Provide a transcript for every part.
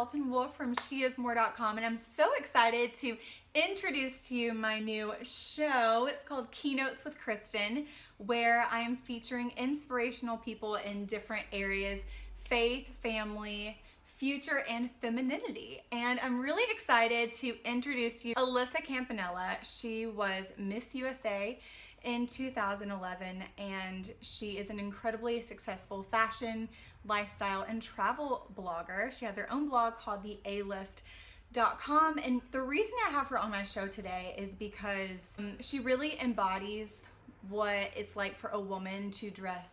Dalton Wolfe from sheismore.com, and I'm so excited to introduce to you my new show. It's called Keynotes with Kristen, where I am featuring inspirational people in different areas: faith, family, future, and femininity. And I'm really excited to introduce to you Alyssa Campanella. She was Miss USA in 2011, and she is an incredibly successful fashion, lifestyle, and travel blogger. She has her own blog called the alist.com, and the reason I have her on my show today is because she really embodies what it's like for a woman to dress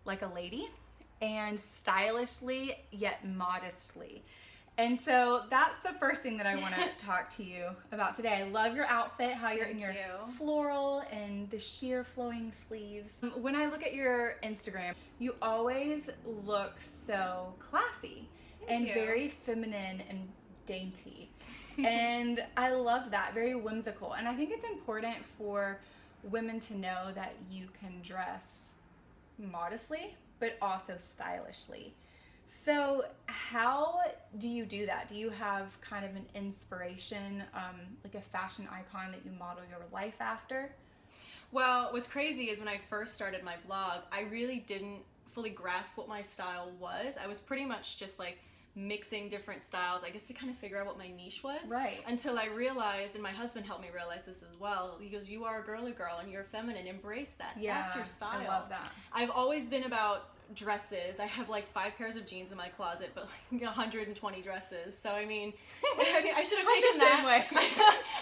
like a lady and stylishly yet modestly. And so that's the first thing that I want to talk to you about today. I love your outfit, how you're in your floral and the sheer flowing sleeves. When I look at your Instagram, you always look so classy and very feminine and dainty. And I love that, very whimsical. And I think it's important for women to know that you can dress modestly, but also stylishly. So how do you do that? Do you have kind of an inspiration, like a fashion icon that you model your life after? Well, what's crazy is when I first started my blog, I really didn't fully grasp what my style was. I was pretty much just like mixing different styles, I guess, to kind of figure out what my niche was. Right. Until I realized, and my husband helped me realize this as well, he goes, you are a girly girl and you're feminine, embrace that. Yeah, that's your style. I love that. I've always been about dresses. I have like 5 pairs of jeans in my closet, but like 120 dresses. So I mean, I should have taken that.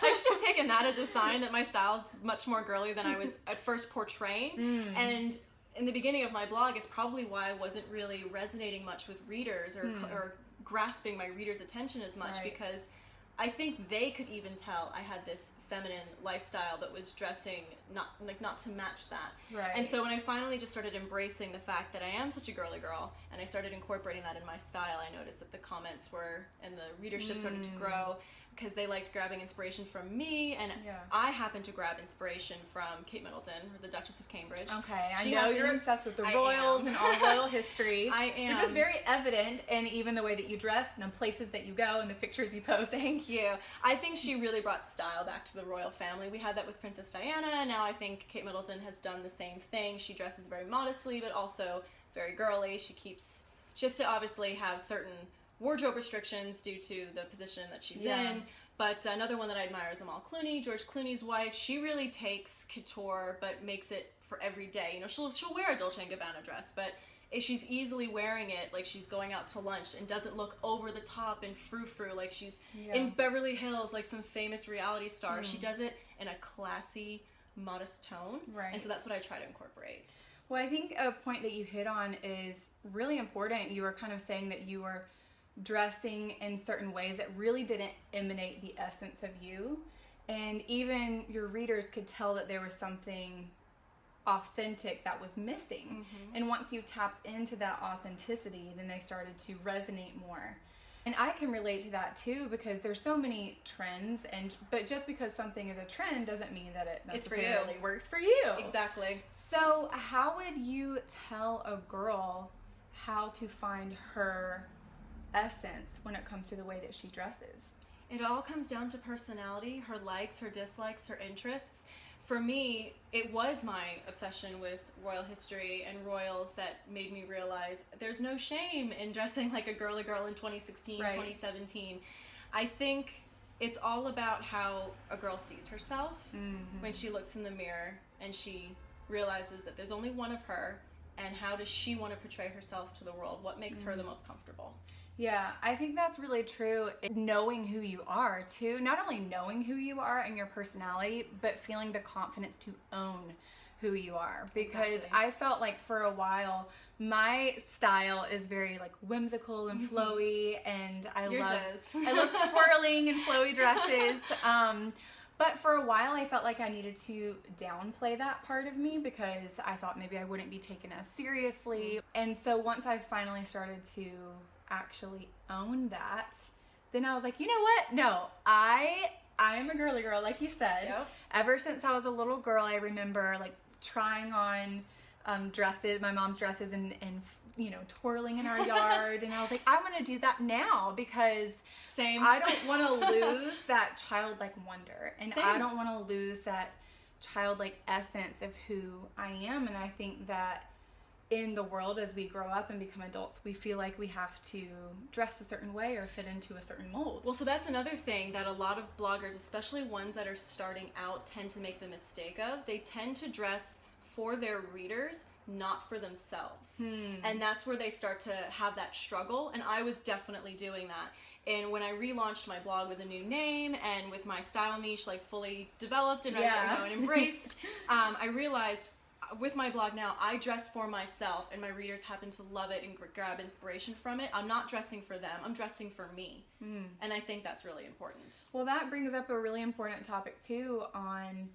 I should have taken that as a sign that my style's much more girly than I was at first portraying. And in the beginning of my blog, it's probably why I wasn't really resonating much with readers or grasping my readers' attention as much, because I think they could even tell I had this feminine lifestyle but was dressing not to match that. Right. And so when I finally just started embracing the fact that I am such a girly girl and I started incorporating that in my style, I noticed that the comments were, and the readership started to grow, because they liked grabbing inspiration from me, and I happened to grab inspiration from Kate Middleton, the Duchess of Cambridge. Okay, I know you're obsessed with the royals and all royal history. I am. Which is very evident in even the way that you dress and the places that you go and the pictures you post. Thank you. I think she really brought style back to the royal family. We had that with Princess Diana, and now I think Kate Middleton has done the same thing. She dresses very modestly, but also very girly. She has to obviously have certain wardrobe restrictions due to the position that she's in. But another one that I admire is Amal Clooney, George Clooney's wife. She really takes couture but makes it for every day. You know, she'll wear a Dolce & Gabbana dress, but if she's easily wearing it like she's going out to lunch and doesn't look over the top and frou-frou like she's in Beverly Hills like some famous reality star. She does it in a classy, modest tone. Right. And so that's what I try to incorporate. Well, I think a point that you hit on is really important. You were kind of saying that you were dressing in certain ways that really didn't emanate the essence of you, and even your readers could tell that there was something authentic that was missing. And once you tapped into that authenticity, then they started to resonate more. And I can relate to that too, because there's so many trends, but just because something is a trend doesn't mean that it necessarily works for you. Exactly. So how would you tell a girl how to find her essence when it comes to the way that she dresses? It all comes down to personality, her likes, her dislikes, her interests. For me, it was my obsession with royal history and royals that made me realize there's no shame in dressing like a girly girl in 2016, 2017. I think it's all about how a girl sees herself when she looks in the mirror and she realizes that there's only one of her, and how does she want to portray herself to the world? What makes her the most comfortable? Yeah, I think that's really true. Knowing who you are too, not only knowing who you are and your personality, but feeling the confidence to own who you are. Because I felt like for a while, my style is very like whimsical and flowy, and I love twirling and flowy dresses. But for a while, I felt like I needed to downplay that part of me because I thought maybe I wouldn't be taken as seriously. And so once I finally started to actually own that, then I was like, you know what? No, I am a girly girl, like you said. Ever since I was a little girl, I remember like trying on dresses, my mom's dresses, and twirling in our yard. And I was like, I want to do that now because Same. I don't want to lose that childlike wonder. And Same. I don't want to lose that childlike essence of who I am. And I think that in the world, as we grow up and become adults, we feel like we have to dress a certain way or fit into a certain mold. Well, so that's another thing that a lot of bloggers, especially ones that are starting out, tend to make the mistake of. They tend to dress for their readers, not for themselves. And that's where they start to have that struggle. And I was definitely doing that. And when I relaunched my blog with a new name and with my style niche like fully developed and, and embraced, I realized with my blog now, I dress for myself and my readers happen to love it and grab inspiration from it. I'm not dressing for them, I'm dressing for me. And I think that's really important. Well, that brings up a really important topic too on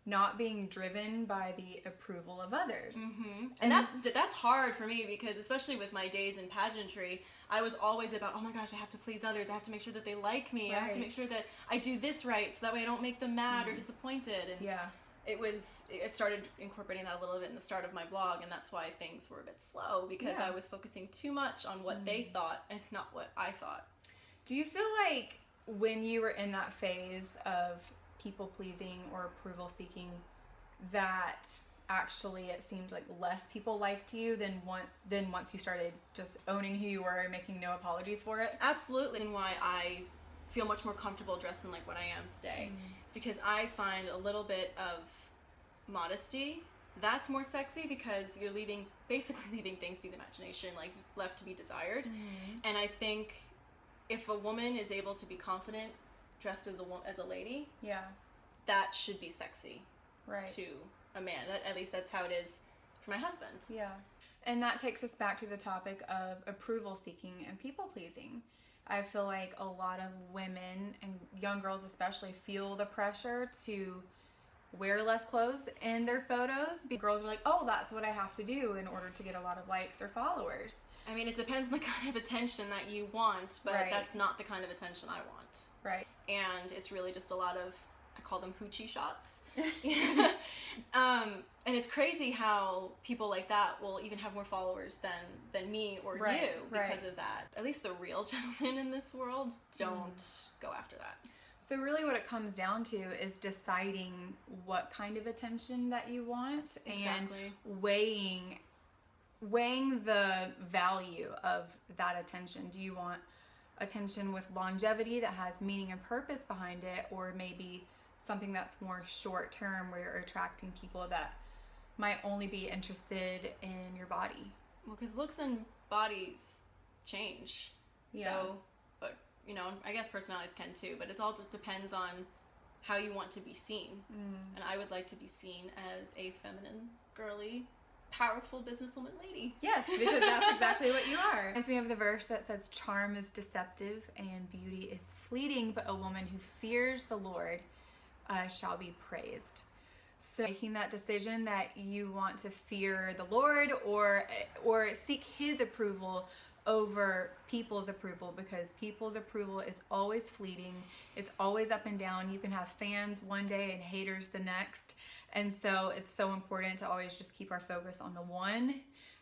not being driven by the approval of others. And that's hard for me because especially with my days in pageantry, I was always about, oh my gosh, I have to please others. I have to make sure that they like me. I have to make sure that I do this right so that way I don't make them mad or disappointed. And it started incorporating that a little bit in the start of my blog, and that's why things were a bit slow because I was focusing too much on what they thought and not what I thought. Do you feel like when you were in that phase of people pleasing or approval seeking that actually it seemed like less people liked you than once you started just owning who you were and making no apologies for it? Absolutely. And why I feel much more comfortable dressing like what I am today. It's because I find a little bit of modesty that's more sexy because you're basically leaving things to the imagination, like left to be desired. And I think if a woman is able to be confident dressed as a lady, that should be sexy to a man. At least that's how it is for my husband. And that takes us back to the topic of approval seeking and people pleasing. I feel like a lot of women and young girls especially feel the pressure to wear less clothes in their photos. Girls are like, oh, that's what I have to do in order to get a lot of likes or followers. I mean, it depends on the kind of attention that you want, but that's not the kind of attention I want. And it's really just a lot of, I call them hoochie shots. And it's crazy how people like that will even have more followers than me or you because of that. At least the real gentlemen in this world don't go after that. So really what it comes down to is deciding what kind of attention that you want and weighing the value of that attention. Do you want attention with longevity that has meaning and purpose behind it, or maybe something that's more short term where you're attracting people that might only be interested in your body? Well, because looks and bodies change. So, but I guess personalities can too, but it all depends on how you want to be seen. And I would like to be seen as a feminine, girly, powerful businesswoman lady. Yes, because that's exactly what you are. And so we have the verse that says, charm is deceptive and beauty is fleeting, but a woman who fears the Lord shall be praised. So making that decision that you want to fear the Lord or seek his approval over people's approval, because people's approval is always fleeting. It's always up and down. You can have fans one day and haters the next. And so it's so important to always just keep our focus on the one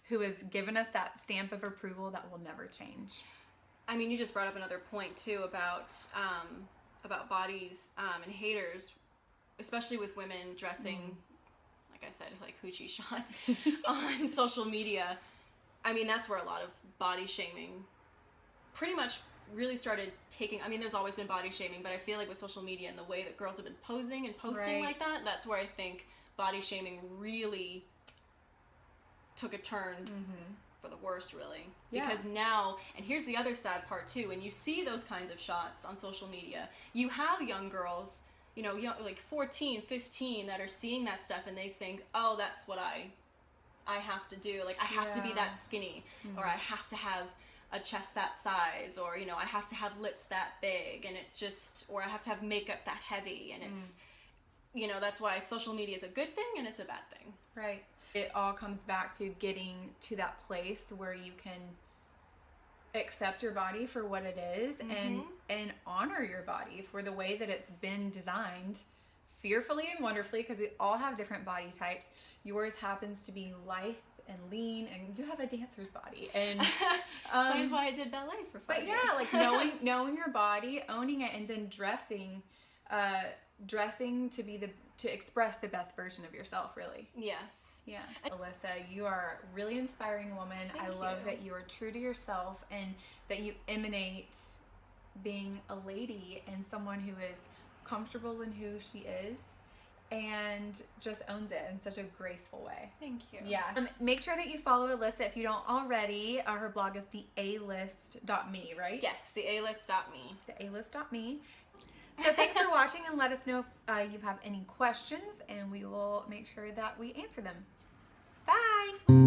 who has given us that stamp of approval that will never change. I mean, you just brought up another point too about bodies and haters, especially with women dressing, like I said, like hoochie shots on social media. I mean, that's where a lot of body shaming pretty much really started taking. I mean, there's always been body shaming, but I feel like with social media and the way that girls have been posing and posting like that, that's where I think body shaming really took a turn for the worst, really. Because now, and here's the other sad part too, when you see those kinds of shots on social media, you have young girls, like 14, 15 that are seeing that stuff and they think, oh, that's what I have to do. Like, I have to be that skinny, or I have to have a chest that size, or, I have to have lips that big, and it's just, or I have to have makeup that heavy, and it's, that's why social media is a good thing and it's a bad thing. Right. It all comes back to getting to that place where you can accept your body for what it is and honor your body for the way that it's been designed fearfully and wonderfully, because we all have different body types. Yours happens to be lithe and lean, and you have a dancer's body. And explains why I did ballet for 5 years. But yeah, like knowing your body, owning it, and then dressing to express the best version of yourself, really. Yes. Yeah. Alyssa, you are a really inspiring woman. I love that you are true to yourself and that you emanate being a lady and someone who is comfortable in who she is and just owns it in such a graceful way. Thank you. Yeah. Make sure that you follow Alyssa if you don't already. Her blog is thealist.me, right? Yes, thealist.me. Thealist.me. So thanks for watching, and let us know if you have any questions, and we will make sure that we answer them. Bye!